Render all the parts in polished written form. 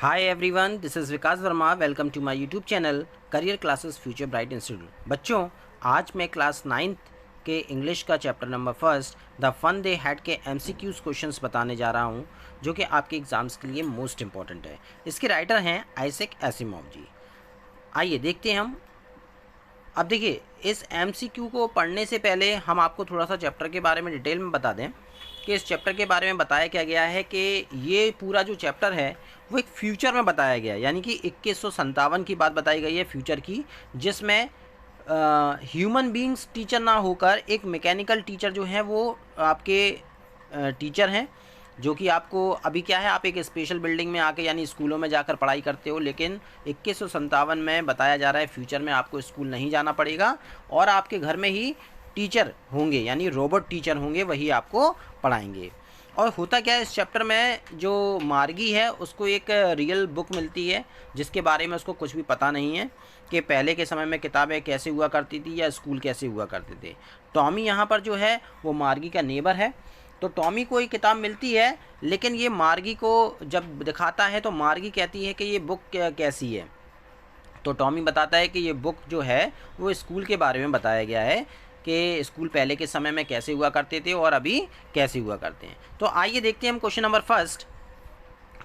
Hi everyone, this is Vikas Verma. Welcome to my YouTube channel career classes future bright institute. बच्चों, आज मैं class 9th के English का chapter number first the fun they had के MCQs questions बताने जा रहा हूं, जो कि आपके एग्जाम्स के लिए मोस्ट इंपॉर्टेंट है। इसके राइटर हैं आइजैक एसिमोव जी। आइए देखते हैं हम। अब देखिए, इस एमसीक्यू को पढ़ने से पहले हम आपको थोड़ा सा चैप्टर के बारे में डिटेल में बता दें कि इस चैप्टर के बारे में बताया क्या गया है कि ये पूरा जो चैप्टर है वो एक फ्यूचर में बताया गया है, यानी कि 2157 की बात बताई गई है फ्यूचर की, जिसमें ह्यूमन बींग्स टीचर ना होकर एक मैकेनिकल टीचर जो है वो आपके टीचर हैं, जो कि आपको अभी क्या है, आप एक स्पेशल बिल्डिंग में आके यानी स्कूलों में जाकर पढ़ाई करते हो, लेकिन 2157 में बताया जा रहा है फ्यूचर में आपको स्कूल नहीं जाना पड़ेगा और आपके घर में ही टीचर होंगे, यानी रोबोट टीचर होंगे, वही आपको पढ़ाएंगे। और होता क्या है, इस चैप्टर में जो मार्गी है उसको एक रियल बुक मिलती है जिसके बारे में उसको कुछ भी पता नहीं है कि पहले के समय में किताबें कैसे हुआ करती थी या स्कूल कैसे हुआ करते थे। टॉमी यहाँ पर जो है वो मार्गी का नेबर है, तो टॉमी को ये किताब मिलती है, लेकिन ये मार्गी को जब दिखाता है तो मार्गी कहती है कि ये बुक कैसी है। तो टॉमी बताता है कि ये बुक जो है वो स्कूल के बारे में बताया गया है कि स्कूल पहले के समय में कैसे हुआ करते थे और अभी कैसे हुआ करते हैं। तो आइए देखते हैं हम question number first.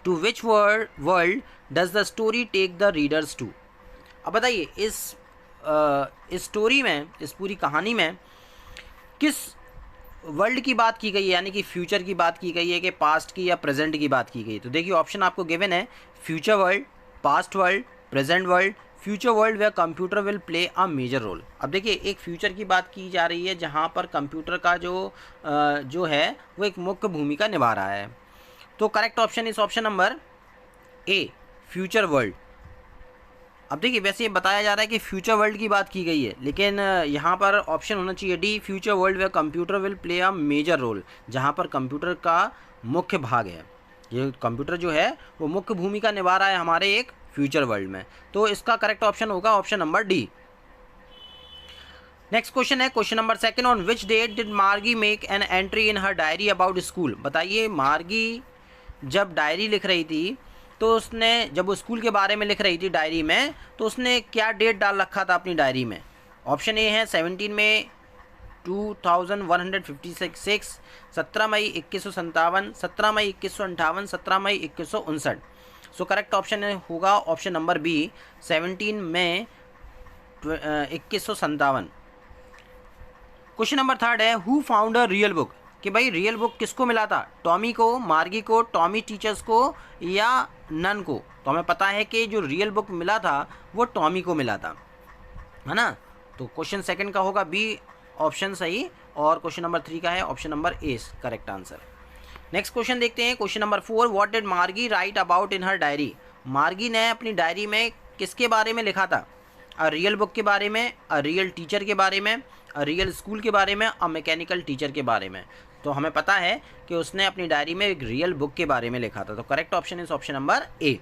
To which world does the story take the readers to. अब बताइए, इस स्टोरी में, इस पूरी कहानी में किस वर्ल्ड की बात की गई है, यानी कि फ्यूचर की बात की गई है कि पास्ट की या प्रेजेंट की बात की गई है। तो देखिए, ऑप्शन आपको गिवन है future world, past world, present world, future world where computer will play a major role. अब देखिए, एक फ्यूचर की बात की जा रही है जहाँ पर कंप्यूटर का जो है वो एक मुख्य भूमिका निभा रहा है। तो करेक्ट ऑप्शन इस ऑप्शन नंबर ए, फ्यूचर वर्ल्ड। अब देखिए, वैसे ये बताया जा रहा है कि फ्यूचर वर्ल्ड की बात की गई है, लेकिन यहाँ पर ऑप्शन होना चाहिए D, future world where computer will play a major role, जहाँ पर कंप्यूटर का मुख्य भाग है। ये कंप्यूटर जो है वो मुख्य भूमिका निभा रहा है हमारे एक फ्यूचर वर्ल्ड में। तो इसका करेक्ट ऑप्शन होगा option number D. Next question है question number second. On which date did Margie make an entry in her diary about school. बताइए, मार्गी जब डायरी लिख रही थी तो उसने, जब वो स्कूल के बारे में लिख रही थी डायरी में, तो उसने क्या डेट डाल रखा था अपनी डायरी में। ऑप्शन ए है 17 मई 2156, 17 मई 2157, 17 मई 2158, 17 मई 2159। सो करेक्ट ऑप्शन होगा ऑप्शन नंबर बी, 17 मई 2157। क्वेश्चन नंबर थर्ड है who found a real book. कि भाई, रियल बुक किसको मिला था, टॉमी को, मार्गी को, टॉमी टीचर्स को या नन को। तो हमें पता है कि जो रियल बुक मिला था वो टॉमी को मिला था, है ना। तो क्वेश्चन सेकंड का होगा बी ऑप्शन सही, और क्वेश्चन नंबर 3 का है option number A correct answer. Next question देखते हैं क्वेश्चन नंबर 4। व्हाट डिड मार्गी right about in her diary. मार्गी ने अपनी डायरी में किसके बारे में लिखा था। अ रियल बुक के बारे में, अ रियल टीचर के बारे में, अ रियल स्कूल के बारे में, अ मैकेनिकल टीचर के बारे में। तो हमें पता है कि उसने अपनी डायरी में एक रियल बुक के बारे में लिखा था। तो correct option is option number A.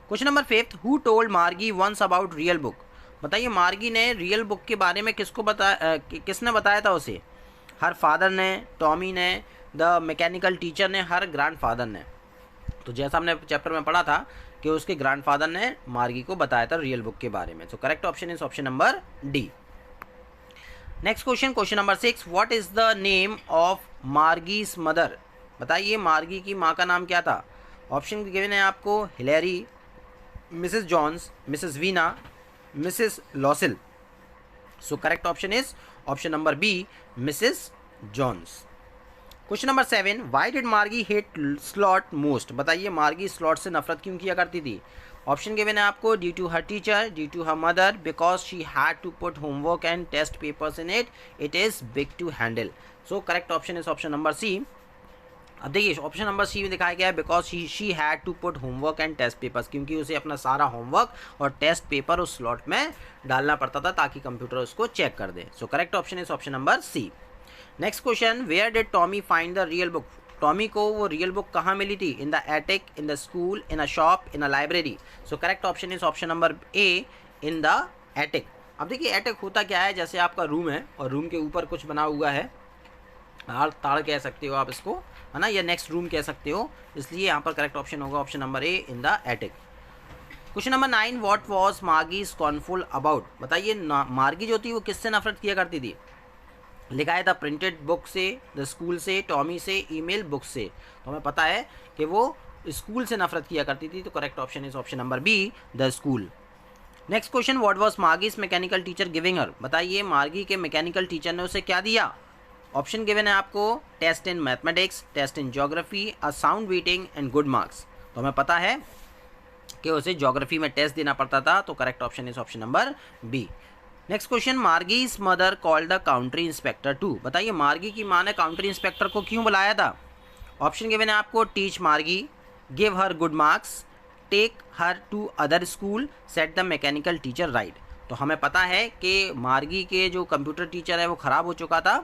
Question number 5। Who told मार्गी वंस अबाउट रियल बुक। बताइए, मार्गी ने रियल बुक के बारे में किसने बताया था उसे। हर फादर ने, टॉमी ने, द मैकेनिकल टीचर ने, हर ग्रैंडफादर ने। तो जैसा हमने चैप्टर में पढ़ा था कि उसके ग्रैंडफादर ने मार्गी को बताया था रियल बुक के बारे में। तो correct option is option number D. Next question, question number 6। What is the name of Margie's mother. बताइए, मार्गी की माँ का नाम क्या था। ऑप्शन गिवन है आपको Hillary, Mrs Jones, Mrs Veena, Mrs Lossil. So correct option is option number B, Mrs Jones. Question number 7। Why did Margie hate slot most. बताइए, मार्गी स्लॉट से नफरत क्यों किया करती थी। ऑप्शन गिवन है आपको due to her teacher, due to her mother, because she had to put homework and test papers in it, it is big to handle. So correct option is option number C. अब देखिए, option number C में दिखाया गया है because she had to put homework and test papers, क्योंकि उसे अपना सारा होमवर्क और टेस्ट पेपर उस स्लॉट में डालना पड़ता था ताकि कंप्यूटर उसको चेक कर दे। So correct option is option number C. Next question. Where did Tommy find the real book. Tommy को वो रियल बुक कहाँ मिली थी। In the attic, in the school, in a shop, in a library. So correct option is option number A, in the attic. अब देखिए, attic होता क्या है, जैसे आपका रूम है और रूम के ऊपर कुछ बना हुआ है ताड़ कह सकते हो आप इसको, है ना, या नेक्स्ट रूम कह सकते हो, इसलिए यहाँ पर करेक्ट ऑप्शन होगा option number A, in the attic. Question number 9, what was मार्गी स्कॉर्नफुल अबाउट? बताइए मार्गी जो थी वो किससे नफरत किया करती थी? लिखा है द प्रिंटेड बुक से, द स्कूल से, टॉमी से, ईमेल बुक से। तो हमें पता है कि वो स्कूल से नफरत किया करती थी, तो correct option is option number B, the school. Next question, what was Margie's mechanical teacher giving her? बताइए मार्गी के मैकेनिकल टीचर ने उसे क्या दिया? ऑप्शन गिवन है आपको, test in mathematics, test in geography, a sound beating and good marks. तो हमें पता है कि उसे ज्योग्राफी में टेस्ट देना पड़ता था, तो correct option is option number B. Next question, Margie's mother called the country inspector to? बताइए मार्गी की माँ ने काउंट्री इंस्पेक्टर को क्यों बुलाया था? ऑप्शन गिवन है आपको, teach Margie, give her good marks, take her to other school, set the mechanical teacher right. तो हमें पता है कि मार्गी के जो कंप्यूटर टीचर है वो ख़राब हो चुका था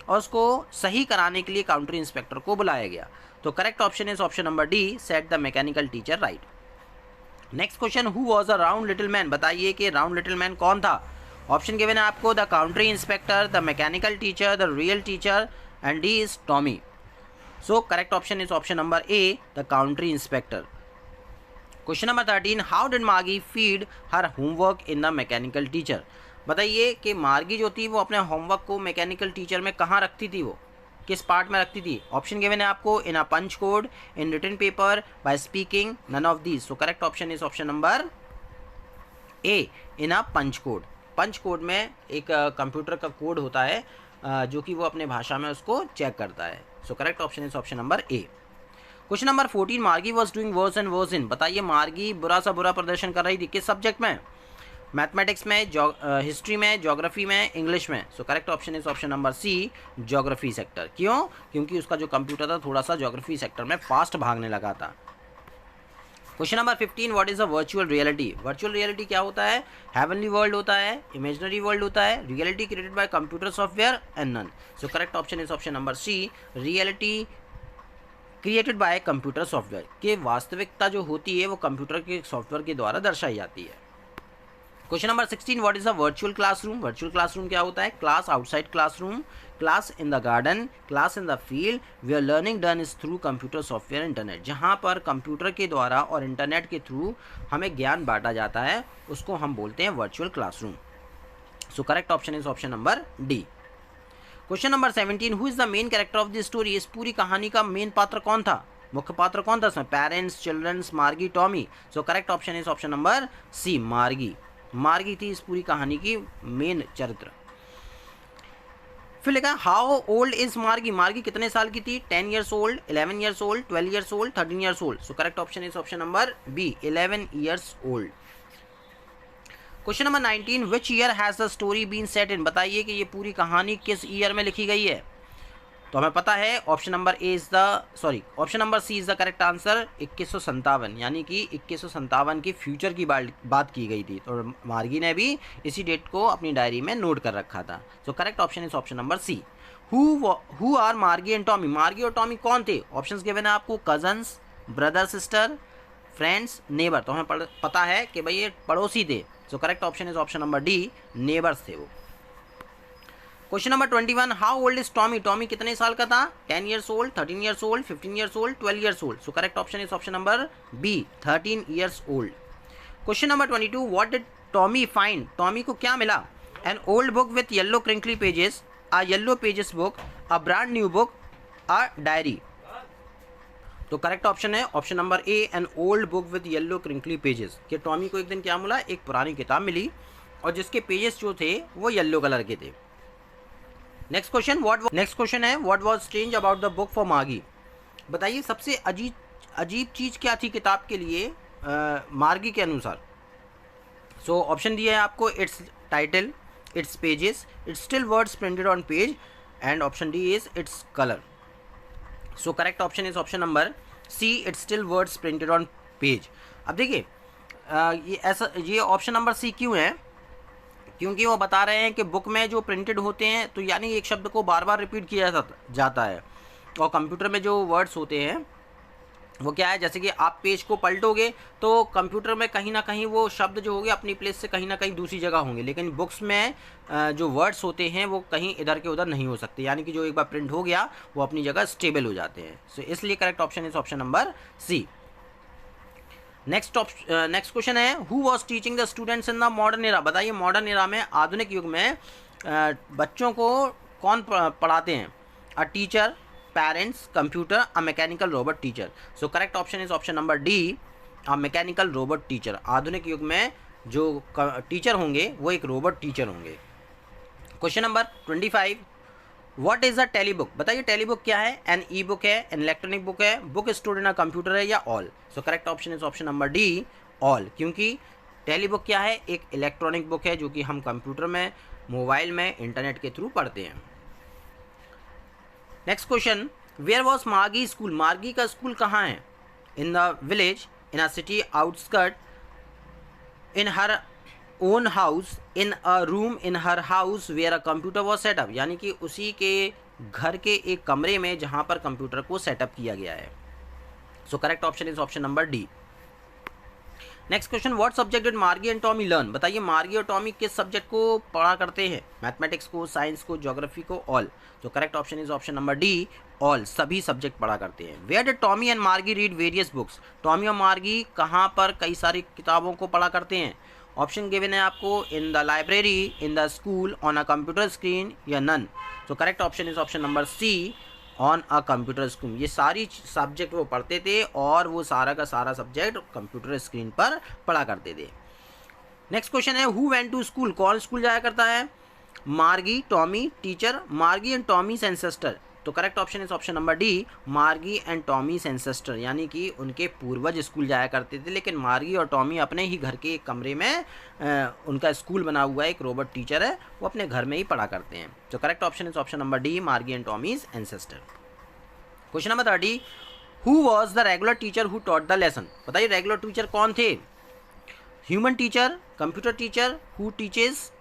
और उसको सही कराने के लिए काउंट्री इंस्पेक्टर को बुलाया गया। तो correct option is option number D, set the mechanical teacher right. Next question, who was a round little man? बताइए कि राउंड लिटिल मैन कौन था? ऑप्शन गिवन है आपको, the country inspector, the mechanical teacher, the real teacher, and D is Tommy. So correct option is option number A, the country inspector. Question number 13, how did Margie feed her homework in the mechanical teacher? बताइए कि मार्गी जो थी वो अपने homework को mechanical teacher में कहाँ रखती थी, वो किस पार्ट में रखती थी? ऑप्शन गिवन है आपको, in a punch code, in written paper, by speaking, none of these. So correct option is option number A, in a punch code. Punch code में एक कंप्यूटर का कोड होता है जो कि वो अपने भाषा में उसको चेक करता है। So correct option is option number A. Question number 14, Margie was doing worse and worse in? बताइए मार्गी बुरा सा बुरा प्रदर्शन कर रही थी किस सब्जेक्ट में? मैथमेटिक्स में, हिस्ट्री में, ज्योग्राफी में, इंग्लिश में। So correct option is option number C, geography sector. क्यों? क्योंकि उसका जो कंप्यूटर था थोड़ा सा ज्योग्राफी सेक्टर में फास्ट भागने लगा था। Question number 15, what is a virtual reality? Virtual reality क्या होता है? हेवनली वर्ल्ड होता है, इमेजिनरी वर्ल्ड होता है, reality created by computer software and none. So correct option is option number C, reality created by computer software. कि वास्तविकता जो होती है वो कंप्यूटर के सॉफ्टवेयर के द्वारा दर्शाई जाती है। Question number 16, what is a virtual classroom? Virtual classroom क्या होता है? Class outside classroom, class in the garden, class in the field, where learning done is through computer software internet. जहाँ पर कंप्यूटर के द्वारा और इंटरनेट के थ्रू हमें ज्ञान बांटा जाता है उसको हम बोलते हैं virtual classroom. So correct option is option number D. Question number 17, who is the main character of this story? इस पूरी कहानी का मेन पात्र कौन था? मुख्य पात्र कौन था इसमें? Parents, childrens, Margie, Tommy. So correct option is option number C, Margie. Margie थी इस पूरी कहानी की मेन चरित्र। फिर लिखा हाउ ओल्ड इज मार्गी? मार्गी कितने साल की थी? 10 years old, 11 years old, 12 years old, 13 years old. So correct option is option number B, 11 years old. Question number 19, which year has the story been set in? बताइए कि ये पूरी कहानी किस ईयर में लिखी गई है? तो हमें पता है option number A is the option number C is the correct answer, 2157, यानी कि 2157 की फ्यूचर की बात की गई थी। तो मार्गी ने भी इसी डेट को अपनी डायरी में नोट कर रखा था। So correct option is option number C. Who are Margie and Tommy? Margie और टॉमी कौन थे? ऑप्शंस गिवन है आपको, cousins, brother sister, friends, neighbour. तो हमें पता है कि भाई ये पड़ोसी थे। So correct option is option number D, neighbours थे वो। Question number 21, how old is Tommy? Tommy कितने साल का था? 10 years old, 13 years old, 15 years old, 12 years old. So correct option is option number B, 13 years old. Question number 22, what did Tommy find? Tommy को क्या मिला? An old book with yellow crinkly pages, a yellow pages book, a brand new book, a diary. तो correct option है option number A, an old book with yellow crinkly pages. कि Tommy को एक दिन क्या मिला? एक पुरानी किताब मिली और जिसके पेजेस जो थे वो येलो कलर के थे। नेक्स्ट क्वेश्चन है what was strange about the book for मार्गी? बताइए सबसे अजीब चीज़ क्या थी किताब के लिए मार्गी के अनुसार? सो ऑप्शन दिया है आपको, its title, its pages, its still words printed on page, and option D is its colour. So correct option is option number C, its still words printed on page. अब देखिए ये option number सी क्यों है? क्योंकि वो बता रहे हैं कि बुक में जो प्रिंटेड होते हैं तो यानी एक शब्द को बार बार रिपीट किया जाता है, और कंप्यूटर में जो वर्ड्स होते हैं वो क्या है, जैसे कि आप पेज को पलटोगे तो कंप्यूटर में कहीं ना कहीं वो शब्द जो होंगे अपनी प्लेस से कहीं ना कहीं दूसरी जगह होंगे, लेकिन बुक्स में जो वर्ड्स होते हैं वो कहीं इधर के उधर नहीं हो सकते, यानी कि जो एक बार प्रिंट हो गया वो अपनी जगह स्टेबल हो जाते हैं। सो इसलिए correct option is option number C. Next question है, who was teaching the students in the modern era. बताइए मॉडर्न एरा में, आधुनिक युग में बच्चों को कौन पढ़ाते हैं? A teacher, parents, computer, a mechanical robot teacher. So correct option is option number D, a mechanical robot teacher. आधुनिक युग में जो टीचर होंगे वो एक रोबोट टीचर होंगे। Question number 25, what is a tele book. बताइए टेली बुक क्या है? एन ई बुक है, एन इलेक्ट्रॉनिक बुक है, book stored in a computer है, या all. So correct option is option number D, all. क्योंकि telebook क्या है? एक इलेक्ट्रॉनिक बुक है जो कि हम कंप्यूटर में, मोबाइल में, इंटरनेट के थ्रू पढ़ते हैं। Next question, where was Margie school. Margie का स्कूल कहाँ है? In the village, in a city outskirt, in her own house, in a room in her house where a computer was setup. यानी कि उसी के घर के एक कमरे में जहाँ पर कंप्यूटर को सेटअप किया गया है। So correct option is option number D. Next question, what subject did मार्गी एंड टॉमी लर्न। बताइए मार्गी और टॉमी किस सब्जेक्ट को पढ़ा करते हैं? मैथमेटिक्स को, साइंस को, ज्योग्राफी को, ऑल। तो correct option is option number D, all. सभी सब्जेक्ट पढ़ा करते हैं। वेयर डिड टॉमी एंड मार्गी रीड वेरियस बुक्स। टॉमी और मार्गी कहाँ पर कई सारी किताबों को पढ़ा करते हैं? ऑप्शन गिवन है आपको, in the library, in the school, on a computer screen, या नन। तो correct option is option number C, on a computer screen. ये सारी सब्जेक्ट वो पढ़ते थे और वो सारा का सारा सब्जेक्ट कंप्यूटर स्क्रीन पर पढ़ा करते थे। नेक्स्ट क्वेश्चन है, हु वेंट टू स्कूल। कौन स्कूल जाया करता है? मार्गी, टॉमी, टीचर, मार्गी एंड टॉमीज एंसेस्टर। तो correct option is option number D, Margie and Tommy's ancestor. यानी कि उनके पूर्वज स्कूल जाया करते थे, लेकिन मार्गी और टॉमी अपने ही घर के एक कमरे में उनका स्कूल बना हुआ है, एक रोबोट टीचर है, वो अपने घर में ही पढ़ा करते हैं। तो correct option is option number D, Margie and Tommy's ancestor. Question number 30, who was the regular teacher who taught the lesson. बताइए रेगुलर टीचर कौन थे? Human teacher, computer teacher who teaches,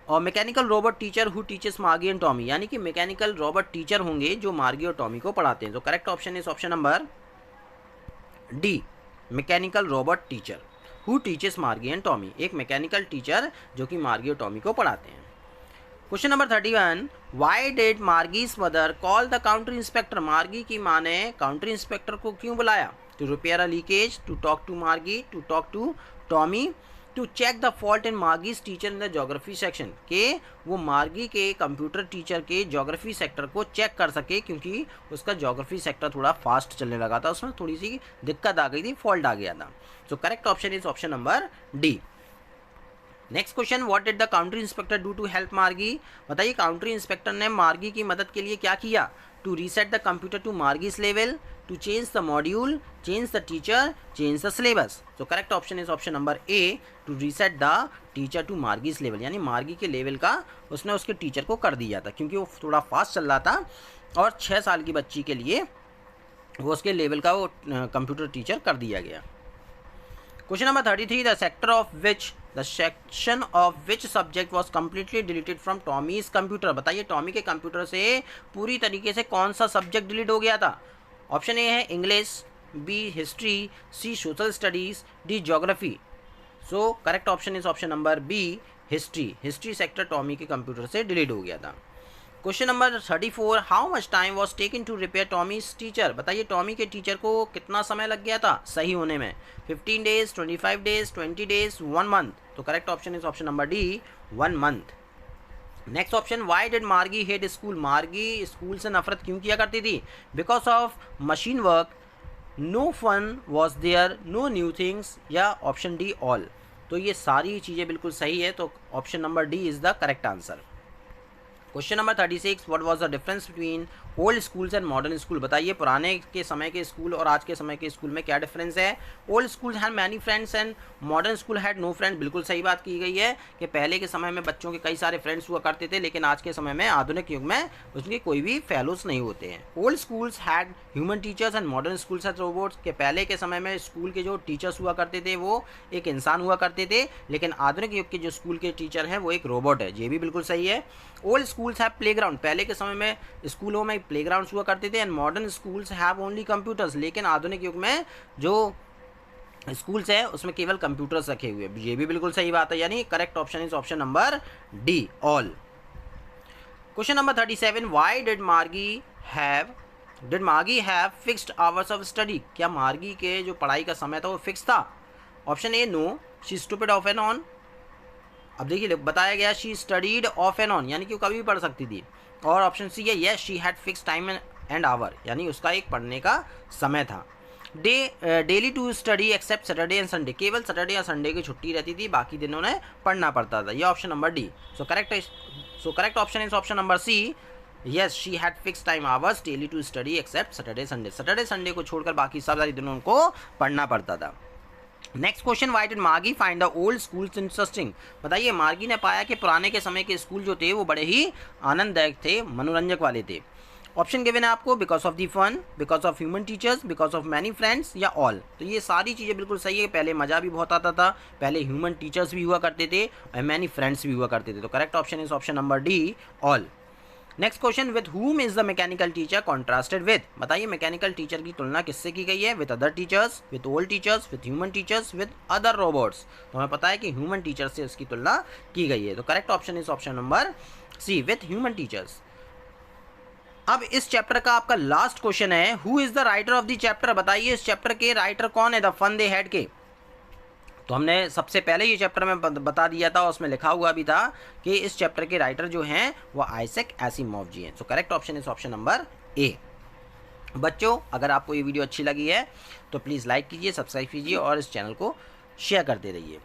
और mechanical robot teacher who teaches Margie and Tommy. यानी कि mechanical robot teacher होंगे जो मार्गी और टॉमी को पढ़ाते हैं। तो correct option is option number D, mechanical robot teacher who teaches Margie and Tommy. एक मैकेनिकल टीचर जो कि मार्गी और टॉमी को पढ़ाते हैं। Question number 31, why did Margie's mother call the counter inspector. Margie की माँ ने काउंटर इंस्पेक्टर को क्यों बुलाया? To repair a leakage, to talk to Margie, to talk to Tommy, to check the fault in Margie's teacher in the geography section. के वो मार्गी के कंप्यूटर टीचर के ज्योग्राफी सेक्टर को चेक कर सके, क्योंकि उसका ज्योग्राफी सेक्टर थोड़ा फास्ट चलने लगा था, उसमें थोड़ी सी दिक्कत आ गई थी, फॉल्ट आ गया था। So correct option is option number D. Next question, what did the counter inspector do to help Margie. बताइए काउंटर इंस्पेक्टर ने मार्गी की मदद के लिए क्या किया? To reset the computer to Margie's level, to change the module, change the teacher, change the syllabus. So correct option is option number A, to reset the teacher to Margie's level. यानी Margie के level का उसने उसके teacher को कर दिया था, क्योंकि वो थोड़ा फास्ट चल रहा था और 6 साल की बच्ची के लिए वो उसके लेवल का वो कंप्यूटर टीचर कर दिया गया। Question number 33, the section of which subject was completely deleted from Tommy's computer. बताइए टॉमी के कंप्यूटर से पूरी तरीके से कौन सा सब्जेक्ट डिलीट हो गया था? ऑप्शन ए है English, B history, C social studies, D geography. So correct option is option number B, history. History sector Tommy के कंप्यूटर से डिलीट हो गया था। Question number 34, how much time was taken to repair Tommy's teacher. बताइए Tommy के teacher को कितना समय लग गया था सही होने में? 15 डेज, 25 डेज, 20 डेज, 1 मंथ। तो correct option is option number D, 1 month. Next option, why did Margie hate school. Margie school से नफरत क्यों किया करती थी? Because of machine work, no fun was there, no new things, या option D all. तो ये सारी चीज़ें बिल्कुल सही है, तो option number D is the correct answer. Question number 36, what was the difference between old schools and modern school. बताइए पुराने के समय के स्कूल और आज के समय के स्कूल में क्या डिफरेंस है? Old school had many friends and modern school had no friends. बिल्कुल सही बात की गई है कि पहले के समय में बच्चों के कई सारे फ्रेंड्स हुआ करते थे, लेकिन आज के समय में आधुनिक युग में उसके कोई भी फेलोज नहीं होते हैं। Old schools had human teachers and modern schools had robots. के पहले के समय में स्कूल के जो टीचर्स हुआ करते थे वो एक इंसान हुआ करते थे, लेकिन आधुनिक युग के जो स्कूल के टीचर हैं वो एक रोबोट है। ये भी बिल्कुल सही है। ओल्ड स्कूल्स हैव प्लेग्राउंड, पहले के समय में स्कूलों में प्लेग्राउंड हुआ करते थे। And modern schools have only computers, लेकिन आधुनिक युग में जो स्कूल्स है उसमें केवल कंप्यूटर्स रखे हुए। ये भी बिल्कुल सही बात है, यानी correct option is option number D, all. Question number 37, why did Margie have fixed hours of study, क्या मार्गी के जो पढ़ाई का समय था वो फिक्स था? Option A, no, she studied off and on. अब देखिए बताया गया she studied off and on, यानी कि वो कभी भी पढ़ सकती थी। और ऑप्शन सी है, yes she had fix time and hour, यानी उसका एक पढ़ने का समय था। Daily to study except Saturday and Sunday, केवल सैटरडे या संडे की छुट्टी रहती थी, बाकी दिनों में पढ़ना पड़ता था। ये option number D. So correct option is option number C, yes she had fix time hours daily to study except Saturday Sunday, Saturday Sunday को छोड़कर बाकी सब सारे दिनों उनको पढ़ना पड़ता था। नेक्स्ट क्वेश्चन, व्हाई डिड मार्गी find the old schools interesting, बताइए मार्गी ने पाया कि पुराने के समय के स्कूल जो थे वो बड़े ही आनंददायक थे, मनोरंजक वाले थे। ऑप्शन गिवन है आपको, because of the fun, because of human teachers, because of many friends या ऑल। तो ये सारी चीज़ें बिल्कुल सही है, पहले मज़ा भी बहुत आता था, पहले ह्यूमन टीचर्स भी हुआ करते थे और मैनी फ्रेंड्स भी हुआ करते थे। तो correct option is option number D, all. Next question, with whom is the mechanical teacher contrasted with, बताइए मैकेनिकल टीचर की तुलना किससे की गई है? With other teachers, with old teachers, with human teachers, with other robots. तो हमें पता है कि ह्यूमन टीचर से उसकी तुलना की गई है। तो correct option is option number C, with human teachers. अब इस चैप्टर का आपका लास्ट क्वेश्चन है, who is the writer of the chapter, बताइए इस चैप्टर के राइटर कौन है? द फन दे हैड के। तो हमने सबसे पहले ये चैप्टर में बता दिया था, उसमें लिखा हुआ भी था कि इस चैप्टर के राइटर जो हैं वो आइजैक एसिमोव जी हैं। सो correct option is option number ए। बच्चों, अगर आपको ये वीडियो अच्छी लगी है तो प्लीज़ लाइक कीजिए, सब्सक्राइब कीजिए और इस चैनल को शेयर करते रहिए।